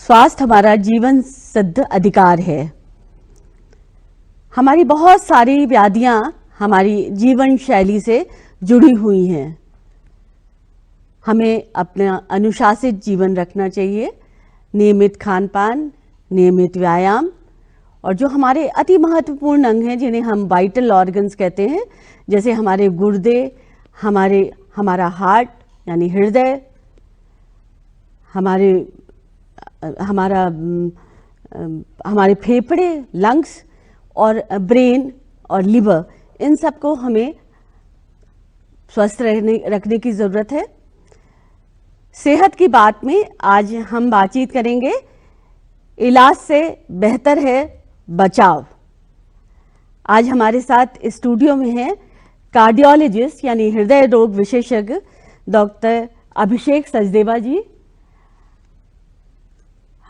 स्वास्थ्य हमारा जीवन सिद्ध अधिकार है। हमारी बहुत सारी व्याधियां हमारी जीवन शैली से जुड़ी हुई हैं। हमें अपना अनुशासित जीवन रखना चाहिए, नियमित खान पान, नियमित व्यायाम और जो हमारे अति महत्वपूर्ण अंग हैं जिन्हें हम वाइटल ऑर्गन्स कहते हैं, जैसे हमारे गुर्दे, हमारा हार्ट यानी हृदय, हमारे फेफड़े, लंग्स और ब्रेन और लिवर, इन सबको हमें स्वस्थ रखने की ज़रूरत है। सेहत की बात में आज हम बातचीत करेंगे, इलाज से बेहतर है बचाव। आज हमारे साथ स्टूडियो में हैं कार्डियोलॉजिस्ट यानी हृदय रोग विशेषज्ञ डॉक्टर अभिषेक सचदेवा जी,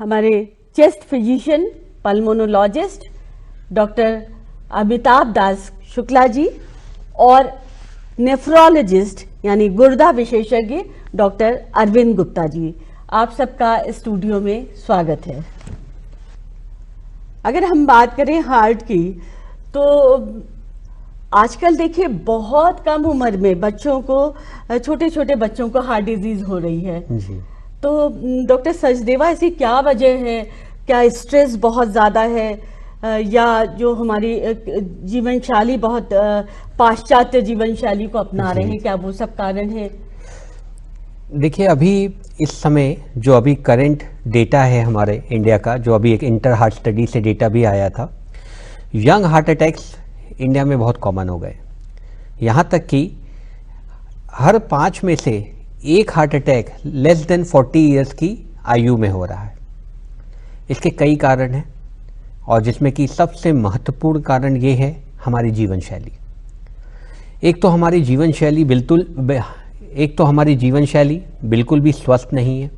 हमारे chest physician pulmonologist doctor Amitabh Das Shukla ji और नेफ्रोलॉजिस्ट यानी गुर्दा विशेषज्ञ डॉक्टर अरविंद गुप्ता जी। आप सबका स्टूडियो में स्वागत है। अगर हम बात करें हार्ट की, तो आजकल देखिए बहुत कम उम्र में बच्चों को, छोटे छोटे बच्चों को हार्ट डिजीज हो रही है जी। तो डॉक्टर सचदेवा, ऐसी क्या वजह है? क्या स्ट्रेस बहुत ज़्यादा है या जो हमारी जीवन शैली बहुत पाश्चात्य जीवन शैली को अपना रहे हैं, क्या वो सब कारण है? देखिए, अभी इस समय जो अभी करंट डेटा है हमारे इंडिया का, जो अभी एक इंटर हार्ट स्टडी से डेटा भी आया था, यंग हार्ट अटैक्स इंडिया में बहुत कॉमन हो गए। यहाँ तक कि हर 5 में से एक heart attack less than 40 years की आयु में हो रहा है। इसके कई कारण हैं और जिसमें कि सबसे महत्वपूर्ण कारण ये है हमारी जीवन शैली। एक तो हमारी जीवन शैली बिल्कुल भी स्वस्थ नहीं है।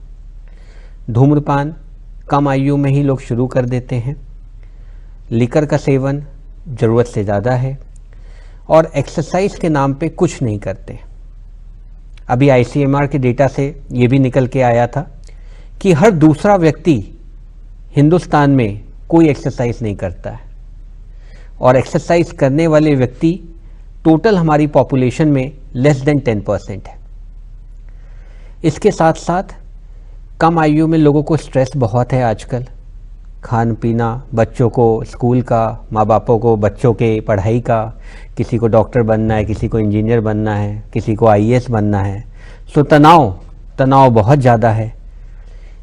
धूम्रपान कम आयु में ही लोग शुरू कर देते हैं, लिकर का सेवन ज़रूरत से ज़्यादा है और एक्सरसाइज के नाम पे कुछ नहीं करते। अभी ICMR के डेटा से ये भी निकल के आया था कि हर दूसरा व्यक्ति हिंदुस्तान में कोई एक्सरसाइज नहीं करता है और एक्सरसाइज करने वाले व्यक्ति टोटल हमारी पॉपुलेशन में लेस देन 10% है। इसके साथ साथ कम आयु में लोगों को स्ट्रेस बहुत है आजकल, खान पीना, बच्चों को स्कूल का, माँ बापों को बच्चों के पढ़ाई का, किसी को डॉक्टर बनना है, किसी को इंजीनियर बनना है, किसी को IAS बनना है। सो तनाव बहुत ज़्यादा है,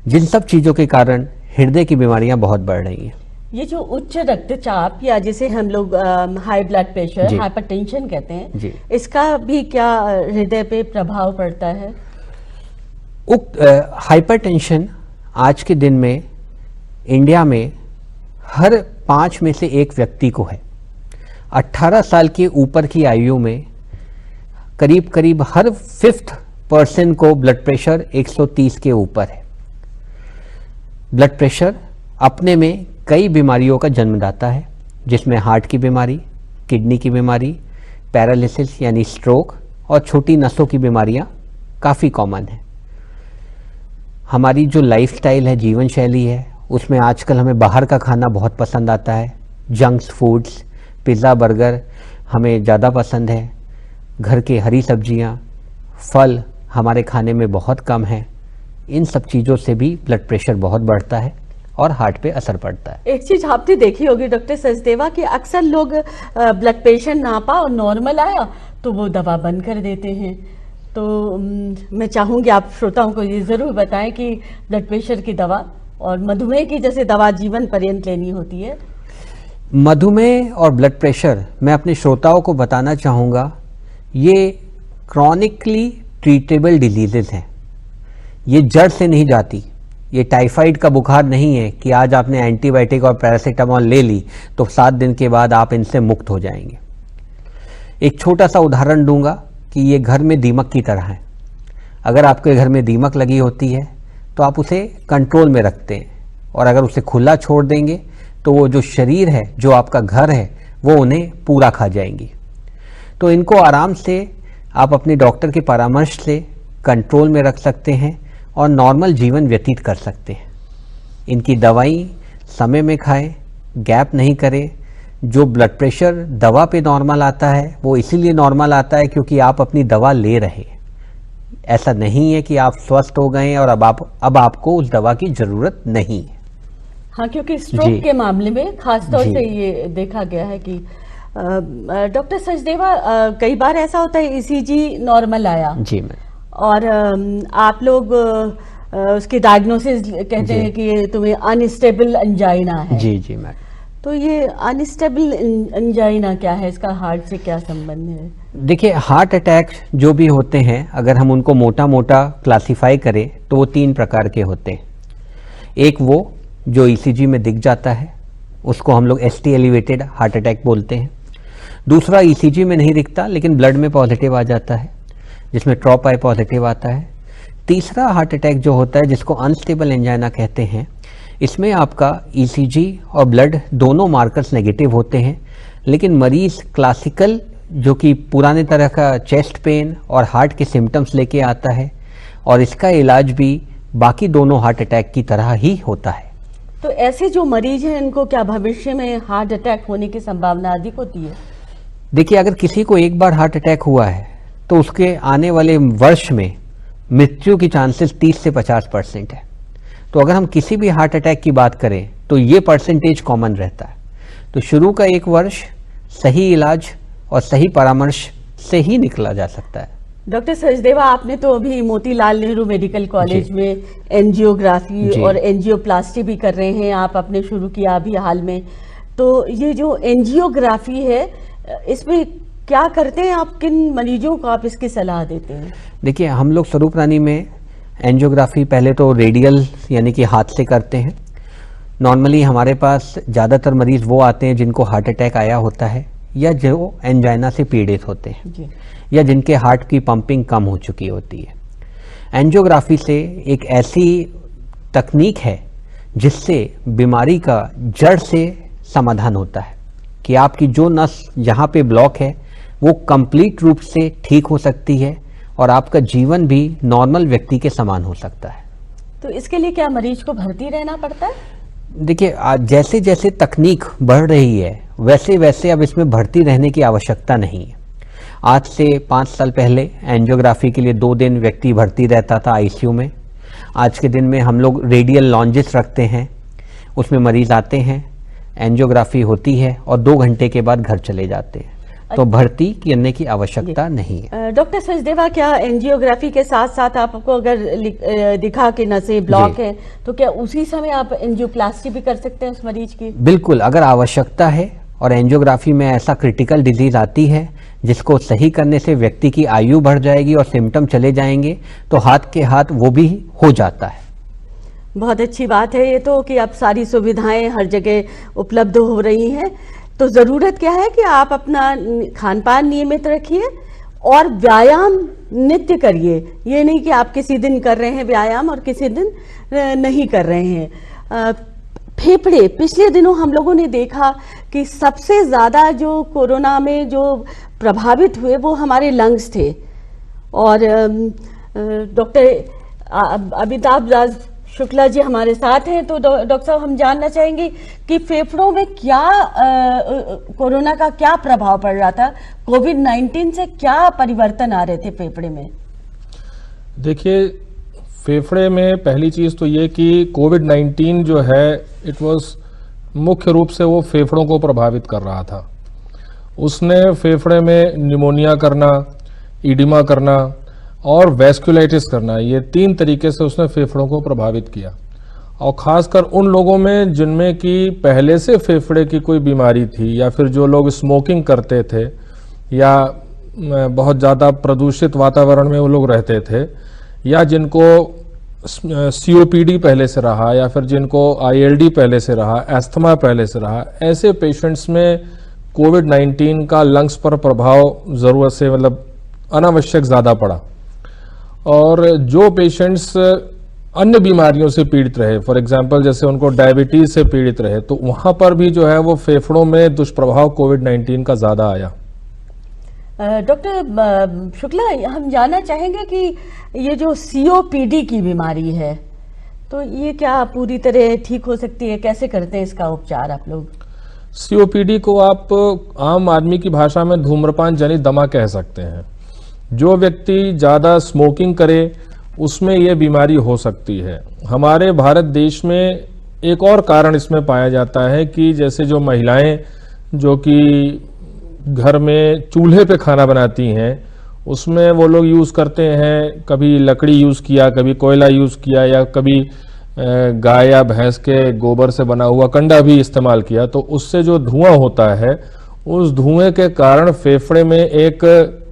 जिन सब चीज़ों के कारण हृदय की बीमारियां बहुत बढ़ रही हैं। ये जो उच्च रक्तचाप या जिसे हम लोग हाई ब्लड प्रेशर, हाइपरटेंशन कहते हैं जी, इसका भी क्या हृदय पे प्रभाव पड़ता है? हाइपरटेंशन आज के दिन में इंडिया में हर 5 में से एक व्यक्ति को है। 18 साल के ऊपर की आयु में करीब हर 5th पर्सन को ब्लड प्रेशर 130 के ऊपर है। ब्लड प्रेशर अपने में कई बीमारियों का जन्मदाता है, जिसमें हार्ट की बीमारी, किडनी की बीमारी, पैरालिसिस यानी स्ट्रोक और छोटी नसों की बीमारियां काफ़ी कॉमन है। हमारी जो लाइफस्टाइल है, जीवन शैली है, उसमें आजकल हमें बाहर का खाना बहुत पसंद आता है। जंक्स फूड्स, पिज़्ज़ा, बर्गर हमें ज़्यादा पसंद है। घर के हरी सब्जियां, फल हमारे खाने में बहुत कम है। इन सब चीज़ों से भी ब्लड प्रेशर बहुत बढ़ता है और हार्ट पे असर पड़ता है। एक चीज़ आपने देखी होगी डॉक्टर सचदेवा कि अक्सर लोग ब्लड प्रेशर नापा और नॉर्मल आया तो वो दवा बंद कर देते हैं। तो मैं चाहूँगी आप श्रोताओं को ये ज़रूर बताएं कि ब्लड प्रेशर की दवा और मधुमेह की जैसे दवा जीवन पर्यंत लेनी होती है। मधुमेह और ब्लड प्रेशर, मैं अपने श्रोताओं को बताना चाहूँगा, ये क्रॉनिकली ट्रीटेबल डिजीजेस हैं। ये जड़ से नहीं जाती। ये टाइफाइड का बुखार नहीं है कि आज आपने एंटीबायोटिक और पैरासीटामोल ले ली तो 7 दिन के बाद आप इनसे मुक्त हो जाएंगे। एक छोटा सा उदाहरण दूंगा कि ये घर में दीमक की तरह है। अगर आपके घर में दीमक लगी होती है तो आप उसे कंट्रोल में रखते हैं, और अगर उसे खुला छोड़ देंगे तो वो जो शरीर है, जो आपका घर है, वो उन्हें पूरा खा जाएंगी। तो इनको आराम से आप अपने डॉक्टर के परामर्श से कंट्रोल में रख सकते हैं और नॉर्मल जीवन व्यतीत कर सकते हैं। इनकी दवाई समय में खाएं, गैप नहीं करें। जो ब्लड प्रेशर दवा पे नॉर्मल आता है वो इसीलिए नॉर्मल आता है क्योंकि आप अपनी दवा ले रहे हैं। ऐसा नहीं है कि आप स्वस्थ हो गए और अब आपको उस दवा की जरूरत नहीं है। हाँ, क्योंकि स्ट्रोक के मामले में खासतौर से ये देखा गया है कि डॉक्टर सचदेवा कई बार ऐसा होता है ईसीजी नॉर्मल आया जी मैम, और आप लोग उसकी डायग्नोसिस कहते हैं कि ये तुम्हें अनस्टेबल अंजाइना है। जी जी मैम। तो ये अनस्टेबल अंजाइना क्या है, इसका हार्ट से क्या संबंध है? देखिए, हार्ट अटैक जो भी होते हैं अगर हम उनको मोटा मोटा क्लासिफाई करें तो वो 3 प्रकार के होते हैं। एक वो जो ईसीजी में दिख जाता है, उसको हम लोग एसटी एलिवेटेड हार्ट अटैक बोलते हैं। दूसरा ईसीजी में नहीं दिखता लेकिन ब्लड में पॉजिटिव आ जाता है, जिसमें ट्रॉप आई पॉजिटिव आता है। तीसरा हार्ट अटैक जो होता है जिसको अनस्टेबल एंजाइना कहते हैं, इसमें आपका ईसीजी और ब्लड दोनों मार्कर्स नेगेटिव होते हैं, लेकिन मरीज क्लासिकल जो कि पुराने तरह का चेस्ट पेन और हार्ट के सिम्टम्स लेके आता है और इसका इलाज भी बाकी दोनों हार्ट अटैक की तरह ही होता है। तो ऐसे जो मरीज हैं इनको क्या भविष्य में हार्ट अटैक होने की संभावना अधिक होती है? देखिए, अगर किसी को एक बार हार्ट अटैक हुआ है तो उसके आने वाले वर्ष में मृत्यु की चांसेस 30 से 50% है। तो अगर हम किसी भी हार्ट अटैक की बात करें तो ये परसेंटेज कॉमन रहता है। तो शुरू का 1 वर्ष सही इलाज और सही परामर्श से ही निकला जा सकता है। डॉक्टर सचदेवा, आपने तो अभी मोतीलाल नेहरू मेडिकल कॉलेज में एंजियोग्राफी और एंजियोप्लास्टी भी कर रहे हैं, आप आपने शुरू किया अभी हाल में। तो ये जो एंजियोग्राफी है इसमें क्या करते हैं आप, किन मरीजों को आप इसकी सलाह देते हैं? देखिए, हम लोग स्वरूप रानी में एंजियोग्राफी पहले तो रेडियल यानी कि हाथ से करते हैं। नॉर्मली हमारे पास ज़्यादातर मरीज वो आते हैं जिनको हार्ट अटैक आया होता है या जो एंजाइना से पीड़ित होते हैं या जिनके हार्ट की पंपिंग कम हो चुकी होती है। एंजियोग्राफी से एक ऐसी तकनीक है जिससे बीमारी का जड़ से समाधान होता है कि आपकी जो नस जहाँ पे ब्लॉक है वो कंप्लीट रूप से ठीक हो सकती है और आपका जीवन भी नॉर्मल व्यक्ति के समान हो सकता है। तो इसके लिए क्या मरीज को भर्ती रहना पड़ता है? देखिए, जैसे जैसे तकनीक बढ़ रही है वैसे वैसे अब इसमें भर्ती रहने की आवश्यकता नहीं है। आज से 5 साल पहले एंजियोग्राफी के लिए 2 दिन व्यक्ति भर्ती रहता था आईसीयू में। आज के दिन में हम लोग रेडियल लॉन्जेस रखते हैं, उसमें मरीज आते हैं, एंजियोग्राफी होती है और 2 घंटे के बाद घर चले जाते हैं। तो भर्ती करने की आवश्यकता नहीं है। डॉक्टर सचदेवा, क्या एंजियोग्राफी के साथ साथ आपको अगर दिखा कि नसें ब्लॉक है तो क्या उसी समय आप एंजियोप्लास्टी भी कर सकते हैं उस मरीज की? बिल्कुल, अगर आवश्यकता है और एंजियोग्राफी में ऐसा क्रिटिकल डिजीज आती है जिसको सही करने से व्यक्ति की आयु बढ़ जाएगी और सिम्टम चले जाएंगे तो हाथ के हाथ वो भी हो जाता है। बहुत अच्छी बात है ये तो कि अब सारी सुविधाएं हर जगह उपलब्ध हो रही हैं। तो ज़रूरत क्या है कि आप अपना खान पान नियमित रखिए और व्यायाम नित्य करिए। ये नहीं कि आप किसी दिन कर रहे हैं व्यायाम और किसी दिन नहीं कर रहे हैं। फेफड़े, पिछले दिनों हम लोगों ने देखा कि सबसे ज़्यादा जो कोरोना में जो प्रभावित हुए वो हमारे लंग्स थे। और डॉक्टर अमिताभ राज शुक्ला जी हमारे साथ हैं। तो डॉक्टर साहब, हम जानना चाहेंगे कि फेफड़ों में क्या कोरोना का क्या प्रभाव पड़ रहा था, कोविड-19 से क्या परिवर्तन आ रहे थे फेफड़े में? देखिए, फेफड़े में पहली चीज़ तो ये कि कोविड-19 जो है इट वाज मुख्य रूप से वो फेफड़ों को प्रभावित कर रहा था। उसने फेफड़े में निमोनिया करना, इडिमा करना और वैस्कुलाइटिस करना, ये 3 तरीके से उसने फेफड़ों को प्रभावित किया। और ख़ासकर उन लोगों में जिनमें कि पहले से फेफड़े की कोई बीमारी थी या फिर जो लोग स्मोकिंग करते थे या बहुत ज़्यादा प्रदूषित वातावरण में वो लोग रहते थे या जिनको सीओपीडी पहले से रहा या फिर जिनको आईएलडी पहले से रहा, एस्थमा पहले से रहा, ऐसे पेशेंट्स में कोविड-19 का लंग्स पर प्रभाव ज़रूरत से मतलब अनावश्यक ज़्यादा पड़ा। और जो पेशेंट्स अन्य बीमारियों से पीड़ित रहे, फॉर एग्जांपल जैसे उनको डायबिटीज़ से पीड़ित रहे, तो वहाँ पर भी जो है वो फेफड़ों में दुष्प्रभाव कोविड-19 का ज़्यादा आया। डॉक्टर शुक्ला, हम जानना चाहेंगे कि ये जो सीओपीडी की बीमारी है तो ये क्या पूरी तरह ठीक हो सकती है? कैसे करते हैं इसका उपचार आप लोग? सीओपीडी को आप आम आदमी की भाषा में धूम्रपान जनित दमा कह सकते हैं। जो व्यक्ति ज़्यादा स्मोकिंग करे उसमें यह बीमारी हो सकती है। हमारे भारत देश में एक और कारण इसमें पाया जाता है कि जैसे जो महिलाएं जो कि घर में चूल्हे पे खाना बनाती हैं, उसमें वो लोग यूज़ करते हैं, कभी लकड़ी यूज़ किया, कभी कोयला यूज़ किया, या कभी गाय या भैंस के गोबर से बना हुआ कंडा भी इस्तेमाल किया, तो उससे जो धुआं होता है उस धुएं के कारण फेफड़े में एक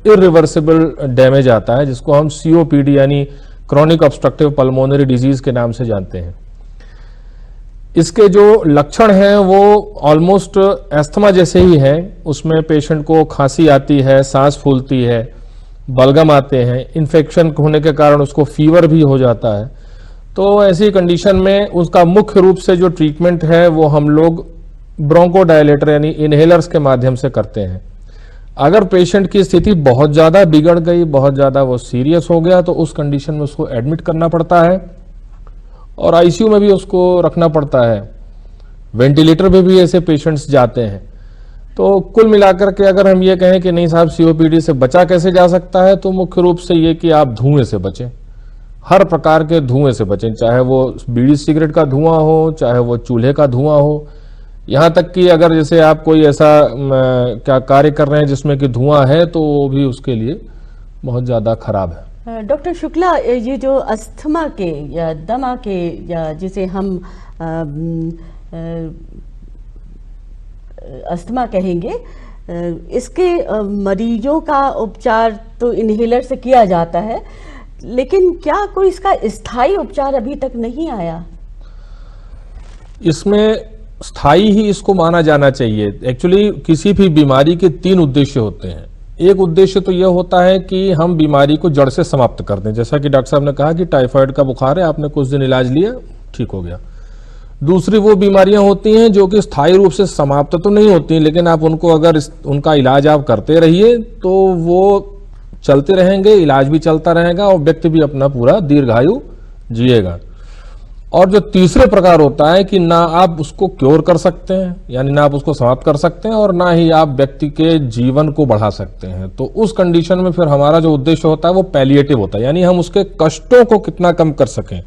इरिवर्सिबल डैमेज आता है, जिसको हम सीओपीडी यानी क्रॉनिक ऑब्स्ट्रक्टिव पल्मोनरी डिजीज के नाम से जानते हैं। इसके जो लक्षण हैं वो ऑलमोस्ट एस्थमा जैसे ही हैं। उसमें पेशेंट को खांसी आती है, सांस फूलती है, बलगम आते हैं, इन्फेक्शन होने के कारण उसको फीवर भी हो जाता है। तो ऐसी कंडीशन में उसका मुख्य रूप से जो ट्रीटमेंट है वो हम लोग ब्रोंकोडायलेटर यानी इनहेलर्स के माध्यम से करते हैं। अगर पेशेंट की स्थिति बहुत ज़्यादा बिगड़ गई, बहुत ज़्यादा वो सीरियस हो गया, तो उस कंडीशन में उसको एडमिट करना पड़ता है और आईसीयू में भी उसको रखना पड़ता है। वेंटिलेटर पे भी ऐसे पेशेंट्स जाते हैं। तो कुल मिलाकर के अगर हम ये कहें कि नहीं साहब सीओपीडी से बचा कैसे जा सकता है, तो मुख्य रूप से ये कि आप धुएं से बचें, हर प्रकार के धुएं से बचें, चाहे वो बीड़ी सिगरेट का धुआं हो, चाहे वो चूल्हे का धुआं हो, यहाँ तक कि अगर जैसे आप कोई ऐसा क्या कार्य कर रहे हैं जिसमें कि धुआं है, तो वो भी उसके लिए बहुत ज़्यादा खराब है। डॉक्टर शुक्ला, ये जो अस्थमा के या दमा के या जिसे हम अस्थमा कहेंगे, इसके मरीजों का उपचार तो इनहेलर से किया जाता है, लेकिन क्या कोई इसका स्थायी उपचार अभी तक नहीं आया? इसमें स्थायी ही इसको माना जाना चाहिए। एक्चुअली किसी भी बीमारी के 3 उद्देश्य होते हैं। एक उद्देश्य तो यह होता है कि हम बीमारी को जड़ से समाप्त कर दें, जैसा कि डॉक्टर साहब ने कहा कि टाइफाइड का बुखार है, आपने कुछ दिन इलाज लिया, ठीक हो गया। दूसरी वो बीमारियां होती हैं जो कि स्थायी रूप से समाप्त तो नहीं होती, लेकिन आप उनको अगर उनका इलाज आप करते रहिए तो वो चलते रहेंगे, इलाज भी चलता रहेगा और व्यक्ति भी अपना पूरा दीर्घायु जिएगा। और जो तीसरे प्रकार होता है कि ना आप उसको क्योर कर सकते हैं, यानी ना आप उसको समाप्त कर सकते हैं और ना ही आप व्यक्ति के जीवन को बढ़ा सकते हैं। तो उस कंडीशन में फिर हमारा जो उद्देश्य होता है वो पैलिएटिव होता है, यानी हम उसके कष्टों को कितना कम कर सकें।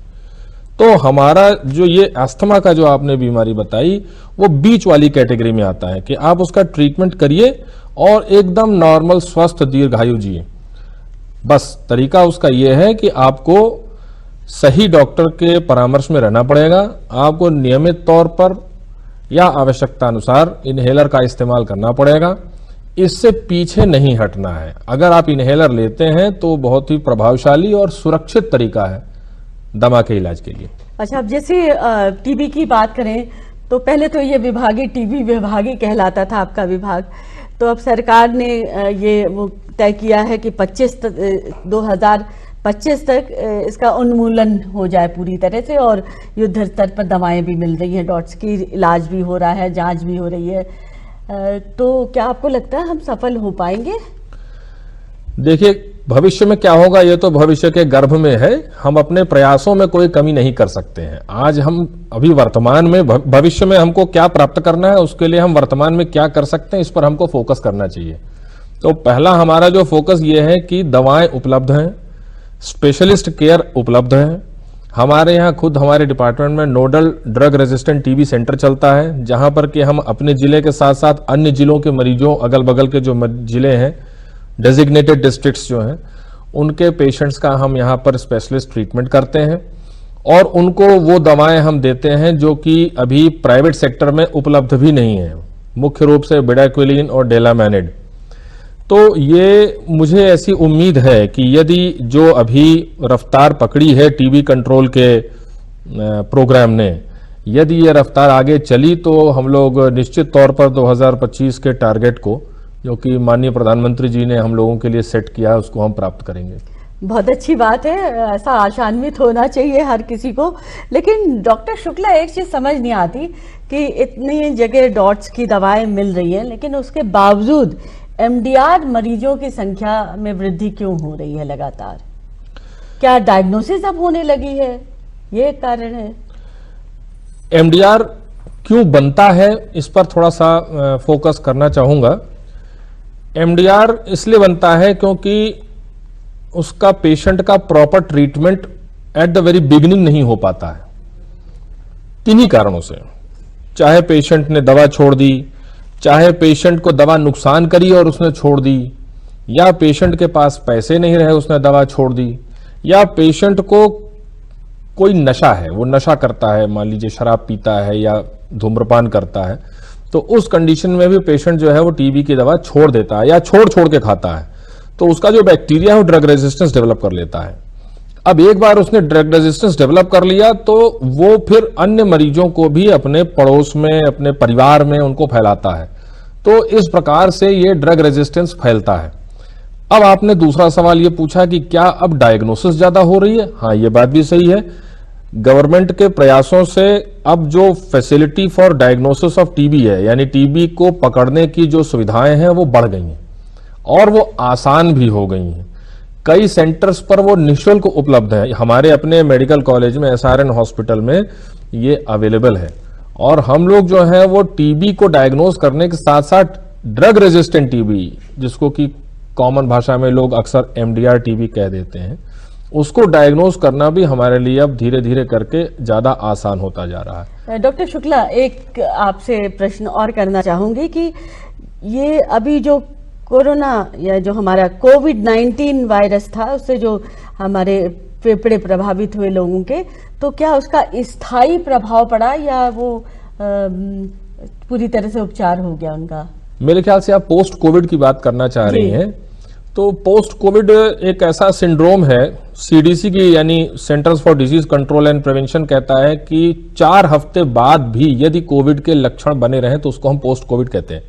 तो हमारा जो ये अस्थमा का जो आपने बीमारी बताई वो बीच वाली कैटेगरी में आता है कि आप उसका ट्रीटमेंट करिए और एकदम नॉर्मल स्वस्थ दीर्घायु जिए। बस तरीका उसका यह है कि आपको सही डॉक्टर के परामर्श में रहना पड़ेगा, आपको नियमित तौर पर या आवश्यकता अनुसार इनहेलर का इस्तेमाल करना पड़ेगा। इससे पीछे नहीं हटना है। अगर आप इनहेलर लेते हैं तो बहुत ही प्रभावशाली और सुरक्षित तरीका है दमा के इलाज के लिए। अच्छा, अब जैसे टीबी की बात करें तो पहले तो ये विभाग ही टीबी विभाग ही कहलाता था आपका विभाग, तो अब सरकार ने ये वो तय किया है कि 2025 तक इसका उन्मूलन हो जाए पूरी तरह से, और युद्ध स्तर पर दवाएं भी मिल रही हैं, डॉट्स की इलाज भी हो रहा है, जांच भी हो रही है। तो क्या आपको लगता है हम सफल हो पाएंगे? देखिए, भविष्य में क्या होगा ये तो भविष्य के गर्भ में है। हम अपने प्रयासों में कोई कमी नहीं कर सकते हैं। आज हम अभी वर्तमान में, भविष्य में हमको क्या प्राप्त करना है उसके लिए हम वर्तमान में क्या कर सकते हैं, इस पर हमको फोकस करना चाहिए। तो पहला हमारा जो फोकस ये है कि दवाएं उपलब्ध हैं, स्पेशलिस्ट केयर उपलब्ध है। हमारे यहाँ खुद हमारे डिपार्टमेंट में nodal drug resistant TB centre चलता है, जहां पर कि हम अपने जिले के साथ साथ अन्य जिलों के मरीजों, अगल बगल के जो जिले हैं, डेजिग्नेटेड डिस्ट्रिक्ट्स जो हैं, उनके पेशेंट्स का हम यहाँ पर स्पेशलिस्ट ट्रीटमेंट करते हैं और उनको वो दवाएं हम देते हैं जो कि अभी प्राइवेट सेक्टर में उपलब्ध भी नहीं है, मुख्य रूप से बिडाक्विलिन और डेलामेनिड। तो ये मुझे ऐसी उम्मीद है कि यदि जो अभी रफ्तार पकड़ी है टीबी कंट्रोल के प्रोग्राम ने, यदि ये रफ्तार आगे चली तो हम लोग निश्चित तौर पर 2025 के टारगेट को, जो कि माननीय प्रधानमंत्री जी ने हम लोगों के लिए सेट किया है, उसको हम प्राप्त करेंगे। बहुत अच्छी बात है, ऐसा आशान्वित होना चाहिए हर किसी को। लेकिन डॉक्टर शुक्ला, एक चीज समझ नहीं आती कि इतनी जगह डॉट्स की दवाएं मिल रही हैं, लेकिन उसके बावजूद एमडीआर मरीजों की संख्या में वृद्धि क्यों हो रही है लगातार? क्या डायग्नोसिस अब होने लगी है? ये कारण है? एमडीआर क्यों बनता है इस पर थोड़ा सा फोकस करना चाहूंगा। एमडीआर इसलिए बनता है क्योंकि उसका पेशेंट का proper treatment at the very beginning नहीं हो पाता है, किन्हीं कारणों से। चाहे पेशेंट ने दवा छोड़ दी, चाहे पेशेंट को दवा नुकसान करी और उसने छोड़ दी, या पेशेंट के पास पैसे नहीं रहे उसने दवा छोड़ दी, या पेशेंट को कोई नशा है, वो नशा करता है, मान लीजिए शराब पीता है या धूम्रपान करता है, तो उस कंडीशन में भी पेशेंट जो है वो टीबी की दवा छोड़ देता है या छोड़ के खाता है, तो उसका जो बैक्टीरिया है वो ड्रग रेजिस्टेंस डेवलप कर लेता है। अब एक बार उसने ड्रग रेजिस्टेंस डेवलप कर लिया तो वो फिर अन्य मरीजों को भी अपने पड़ोस में, अपने परिवार में उनको फैलाता है, तो इस प्रकार से ये ड्रग रेजिस्टेंस फैलता है। अब आपने दूसरा सवाल ये पूछा कि क्या अब डायग्नोसिस ज्यादा हो रही है? हाँ, ये बात भी सही है। गवर्नमेंट के प्रयासों से अब जो facility for diagnosis of TB है, यानी टीबी को पकड़ने की जो सुविधाएं हैं वो बढ़ गई हैं और वो आसान भी हो गई हैं। कई सेंटर्स पर वो निःशुल्क उपलब्ध है। हमारे अपने मेडिकल कॉलेज में, एसआरएन हॉस्पिटल में ये अवेलेबल है, और हम लोग जो है वो टीबी को डायग्नोज करने के साथ साथ ड्रग रेजिस्टेंट टीबी, जिसको कि कॉमन भाषा में लोग अक्सर एमडीआर टीबी कह देते हैं, उसको डायग्नोज करना भी हमारे लिए अब धीरे धीरे करके ज्यादा आसान होता जा रहा है। डॉक्टर शुक्ला, एक आपसे प्रश्न और करना चाहूंगी कि ये अभी जो कोरोना या जो हमारा कोविड-19 वायरस था, उससे जो हमारे फेफड़े प्रभावित हुए लोगों के, तो क्या उसका स्थायी प्रभाव पड़ा या वो पूरी तरह से उपचार हो गया उनका? मेरे ख्याल से आप पोस्ट कोविड की बात करना चाह रही हैं। तो पोस्ट कोविड एक ऐसा सिंड्रोम है, सीडीसी की यानी centres for disease control and prevention कहता है कि 4 हफ्ते बाद भी यदि कोविड के लक्षण बने रहें तो उसको हम पोस्ट कोविड कहते हैं।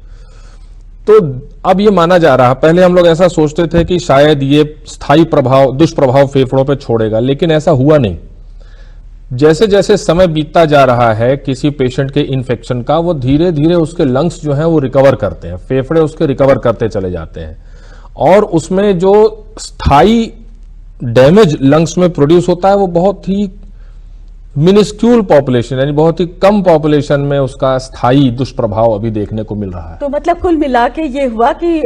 तो अब ये माना जा रहा है, पहले हम लोग ऐसा सोचते थे कि शायद ये स्थायी प्रभाव, दुष्प्रभाव फेफड़ों पे छोड़ेगा, लेकिन ऐसा हुआ नहीं। जैसे जैसे समय बीतता जा रहा है किसी पेशेंट के इन्फेक्शन का, वो धीरे धीरे उसके लंग्स जो हैं वो रिकवर करते हैं, फेफड़े उसके रिकवर करते चले जाते हैं, और उसमें जो स्थायी डैमेज लंग्स में प्रोड्यूस होता है वो बहुत ही मिनिस्क्यूल पॉपुलेशन, यानी बहुत ही कम पॉपुलेशन में उसका स्थायी दुष्प्रभाव अभी देखने को मिल रहा है। तो मतलब कुल मिला के ये हुआ कि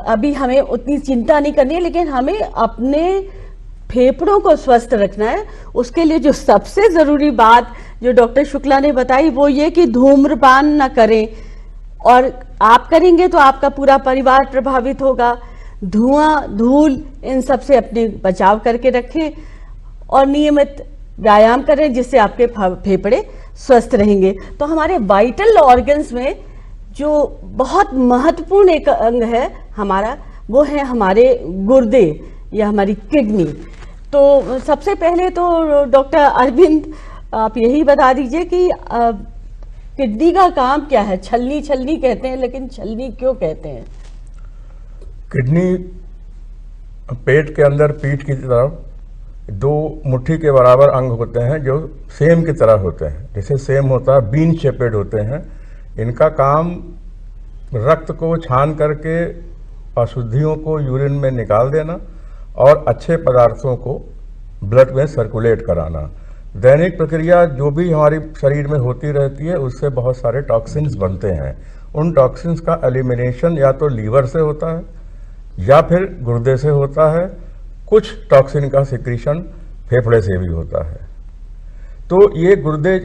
अभी हमें उतनी चिंता नहीं करनी है, लेकिन हमें अपने फेफड़ों को स्वस्थ रखना है। उसके लिए जो सबसे जरूरी बात जो डॉक्टर शुक्ला ने बताई वो ये कि धूम्रपान न करें, और आप करेंगे तो आपका पूरा परिवार प्रभावित होगा। धुआं, धूल, इन सब से अपने बचाव करके रखें और नियमित व्यायाम करें, जिससे आपके फेफड़े स्वस्थ रहेंगे। तो हमारे वाइटल ऑर्गन्स में जो बहुत महत्वपूर्ण एक अंग है हमारा, वो है हमारे गुर्दे या हमारी किडनी। तो सबसे पहले तो डॉक्टर अरविंद, आप यही बता दीजिए कि किडनी का काम क्या है? छलनी छलनी कहते हैं, लेकिन छलनी क्यों कहते हैं? किडनी पेट के अंदर पीठ की तरफ 2 मुट्ठी के बराबर अंग होते हैं जो सेम की तरह होते हैं, जैसे सेम होता है, बीन शेपेड होते हैं। इनका काम रक्त को छान करके अशुद्धियों को यूरिन में निकाल देना और अच्छे पदार्थों को ब्लड में सर्कुलेट कराना। दैनिक प्रक्रिया जो भी हमारी शरीर में होती रहती है उससे बहुत सारे टॉक्सिन्स बनते हैं। उन टॉक्सिन्स का एलिमिनेशन या तो लीवर से होता है या फिर गुर्दे से होता है। कुछ टॉक्सिन का सिक्रीशन फेफड़े से भी होता है। तो ये गुर्दे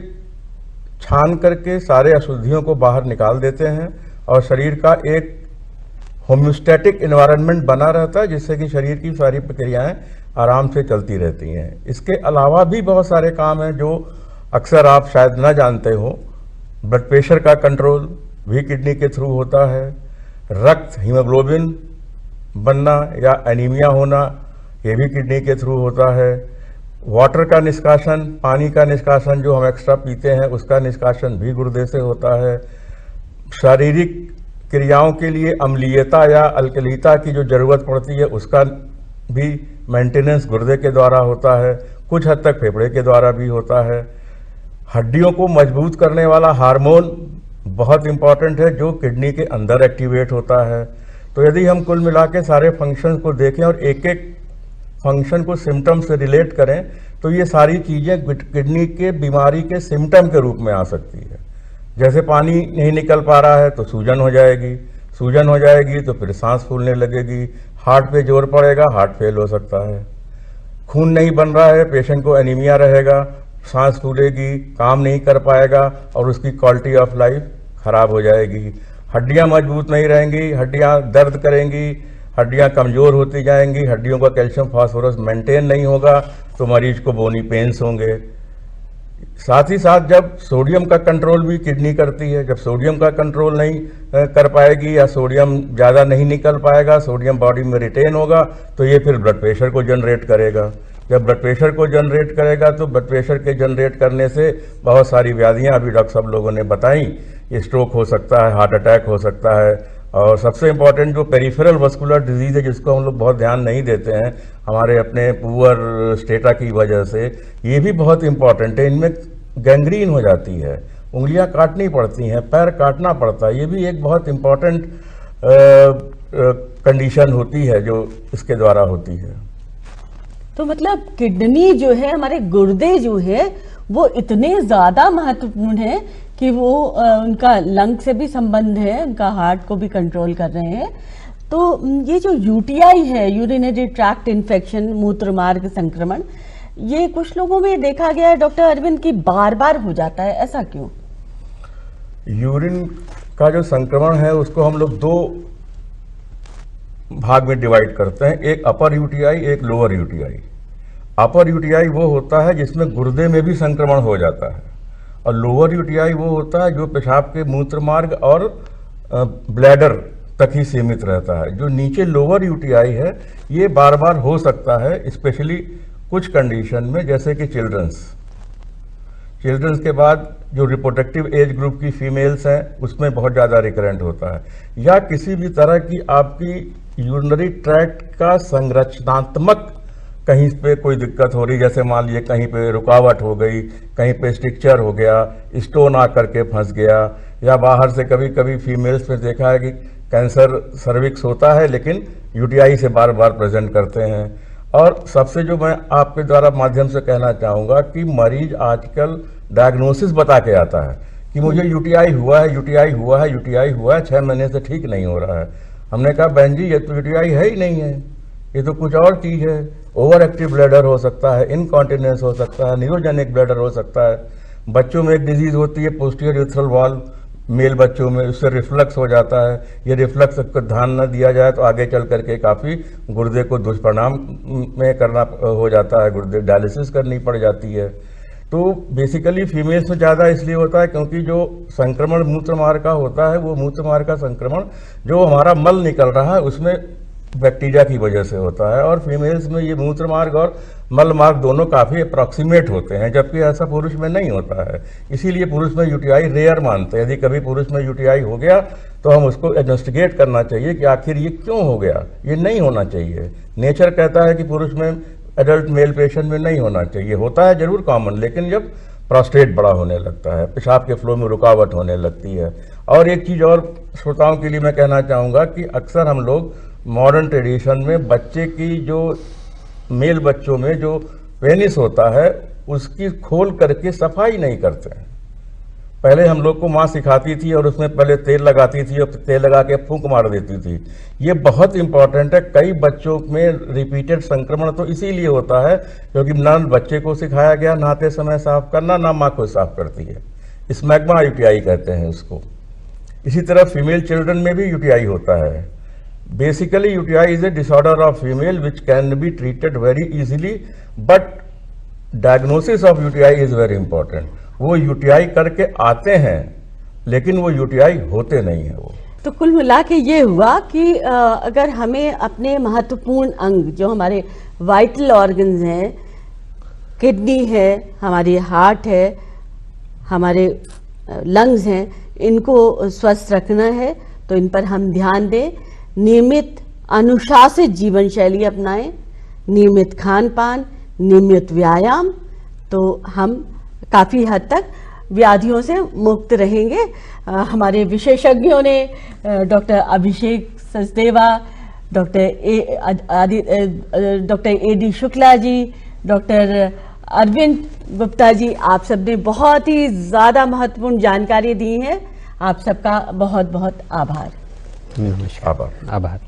छान करके सारे अशुद्धियों को बाहर निकाल देते हैं और शरीर का एक होम्योस्टैटिक एनवायरनमेंट बना रहता है, जिससे कि शरीर की सारी प्रक्रियाएं आराम से चलती रहती हैं। इसके अलावा भी बहुत सारे काम हैं जो अक्सर आप शायद न जानते हो। ब्लड प्रेशर का कंट्रोल भी किडनी के थ्रू होता है। रक्त, हीमोग्लोबिन बनना या एनीमिया होना, ये भी किडनी के थ्रू होता है। वाटर का निष्कासन, पानी का निष्कासन जो हम एक्स्ट्रा पीते हैं उसका निष्कासन भी गुर्दे से होता है। शारीरिक क्रियाओं के लिए अम्लीयता या अल्कलीता की जो जरूरत पड़ती है उसका भी मेंटेनेंस गुर्दे के द्वारा होता है। कुछ हद तक फेफड़े के द्वारा भी होता है। हड्डियों को मजबूत करने वाला हार्मोन बहुत इंपॉर्टेंट है जो किडनी के अंदर एक्टिवेट होता है। तो यदि हम कुल मिला के सारे फंक्शंस को देखें और एक एक फंक्शन को सिम्टम से रिलेट करें तो ये सारी चीज़ें किडनी के बीमारी के सिम्टम के रूप में आ सकती है। जैसे पानी नहीं निकल पा रहा है तो सूजन हो जाएगी, सूजन हो जाएगी तो फिर सांस फूलने लगेगी, हार्ट पे जोर पड़ेगा, हार्ट फेल हो सकता है। खून नहीं बन रहा है, पेशेंट को एनीमिया रहेगा, सांस फूलेगी, काम नहीं कर पाएगा और उसकी क्वालिटी ऑफ लाइफ खराब हो जाएगी। हड्डियां मजबूत नहीं रहेंगी, हड्डियां दर्द करेंगी, हड्डियां कमज़ोर होती जाएंगी, हड्डियों का कैल्शियम फास्फोरस मेंटेन नहीं होगा तो मरीज को बोनी पेन्स होंगे। साथ ही साथ जब सोडियम का कंट्रोल भी किडनी करती है, जब सोडियम का कंट्रोल नहीं कर पाएगी या सोडियम ज़्यादा नहीं निकल पाएगा, सोडियम बॉडी में रिटेन होगा तो ये फिर ब्लड प्रेशर को जनरेट करेगा। जब ब्लड प्रेशर को जनरेट करेगा तो ब्लड प्रेशर के जनरेट करने से बहुत सारी व्याधियाँ अभी डॉक्टर साहब लोगों ने बताई, स्ट्रोक हो सकता है, हार्ट अटैक हो सकता है और सबसे इम्पॉर्टेंट जो पेरिफेरल वस्कुलर डिजीज़ है जिसको हम लोग बहुत ध्यान नहीं देते हैं हमारे अपने पुअर स्टेटा की वजह से, ये भी बहुत इम्पॉर्टेंट है। इनमें गैंग्रीन हो जाती है, उंगलियां काटनी पड़ती हैं, पैर काटना पड़ता है, ये भी एक बहुत इम्पॉर्टेंट कंडीशन होती है जो इसके द्वारा होती है। तो मतलब किडनी जो है, हमारे गुर्दे जो है वो इतने ज्यादा महत्वपूर्ण है कि वो उनका लंग से भी संबंध है, उनका हार्ट को भी कंट्रोल कर रहे हैं। तो ये जो यूटीआई है, यूरिनरी ट्रैक्ट इन्फेक्शन, मूत्र मार्ग संक्रमण, ये कुछ लोगों में देखा गया है डॉक्टर अरविंद की बार बार हो जाता है, ऐसा क्यों? यूरिन का जो संक्रमण है उसको हम लोग दो भाग में डिवाइड करते हैं, एक अपर यूटीआई, एक लोअर यूटीआई। अपर यूटीआई वो होता है जिसमें गुर्दे में भी संक्रमण हो जाता है और लोअर यूटीआई वो होता है जो पेशाब के मूत्र मार्ग और ब्लैडर तक ही सीमित रहता है। जो नीचे लोअर यूटीआई है ये बार बार हो सकता है, स्पेशली कुछ कंडीशन में, जैसे कि चिल्ड्रंस के बाद जो रिप्रोडक्टिव एज ग्रुप की फीमेल्स हैं उसमें बहुत ज़्यादा रिकरेंट होता है, या किसी भी तरह की आपकी यूरिनरी ट्रैक्ट का संरचनात्मक कहीं पे कोई दिक्कत हो रही, जैसे मान लीजिए कहीं पे रुकावट हो गई, कहीं पे स्ट्रिक्चर हो गया, स्टोन आकर के फंस गया, या बाहर से कभी कभी फीमेल्स में देखा है कि कैंसर सर्विक्स होता है लेकिन यूटीआई से बार बार प्रेजेंट करते हैं। और सबसे जो मैं आपके द्वारा माध्यम से कहना चाहूँगा कि मरीज आजकल डायग्नोसिस बता के आता है कि मुझे यूटीआई हुआ है, यूटीआई हुआ है, यूटीआई हुआ है, 6 महीने से ठीक नहीं हो रहा है। हमने कहा बहन जी ये तो यूटीआई है ही नहीं है, ये तो कुछ और चीज़ है। ओवर एक्टिव ब्लैडर हो सकता है, इनकॉन्टिनेंस हो सकता है, न्यूरोजेनिक ब्लैडर हो सकता है। बच्चों में एक डिजीज़ होती है पोस्टीरियर यूथरल वाल्व, मेल बच्चों में, उससे रिफ्लक्स हो जाता है। ये रिफ्लक्स को ध्यान न दिया जाए तो आगे चल करके काफ़ी गुर्दे को दुष्परिणाम में करना हो जाता है, गुर्दे डायलिसिस करनी पड़ जाती है। तो बेसिकली फीमेल्स में ज़्यादा इसलिए होता है क्योंकि जो संक्रमण मूत्र मार्ग का होता है वो मूत्र मार्ग का संक्रमण जो हमारा मल निकल रहा है उसमें बैक्टीरिया की वजह से होता है, और फीमेल्स में ये मूत्र मार्ग और मल मार्ग दोनों काफ़ी अप्रॉक्सीमेट होते हैं, जबकि ऐसा पुरुष में नहीं होता है। इसीलिए पुरुष में यूटीआई रेयर मानते हैं। यदि कभी पुरुष में यूटीआई हो गया तो हम उसको इन्वेस्टिगेट करना चाहिए कि आखिर ये क्यों हो गया, ये नहीं होना चाहिए। नेचर कहता है कि पुरुष में, एडल्ट मेल पेशेंट में नहीं होना चाहिए, होता है जरूर कॉमन, लेकिन जब प्रोस्टेट बड़ा होने लगता है, पेशाब के फ्लो में रुकावट होने लगती है। और एक चीज़ और श्रोताओं के लिए मैं कहना चाहूँगा कि अक्सर हम लोग मॉडर्न ट्रेडिशन में बच्चे की जो मेल बच्चों में जो पेनिस होता है उसकी खोल करके सफाई नहीं करते हैं। पहले हम लोग को माँ सिखाती थी और उसमें पहले तेल लगाती थी और तेल लगा के फूंक मार देती थी। ये बहुत इंपॉर्टेंट है। कई बच्चों में रिपीटेड संक्रमण तो इसीलिए होता है क्योंकि ना बच्चे को सिखाया गया नहाते समय साफ करना, ना माँ को साफ करती है। स्मैग्मा यूटीआई कहते हैं उसको। इसी तरह फीमेल चिल्ड्रन में भी यूटीआई होता है। Basically, UTI is a disorder of female which can be treated very easily, but diagnosis of UTI is very important. वो UTI करके आते हैं लेकिन वो UTI होते नहीं है। वो तो कुल मिला के ये हुआ कि अगर हमें अपने महत्वपूर्ण अंग जो हमारे वाइटल ऑर्गन्स हैं, किडनी है, हमारी हार्ट है, हमारे लंग्स हैं, इनको स्वस्थ रखना है तो इन पर हम ध्यान दें। नियमित अनुशासित जीवन शैली अपनाएं, नियमित खान पान, नियमित व्यायाम, तो हम काफ़ी हद तक व्याधियों से मुक्त रहेंगे। हमारे विशेषज्ञों ने, doctor Abhishek Sachdeva, doctor A D Shukla ji, doctor Arvind Gupta ji, आप सबने बहुत ही ज्यादा महत्वपूर्ण जानकारी दी है। आप सबका बहुत बहुत आभार। नमस्कार। आभार। आभार।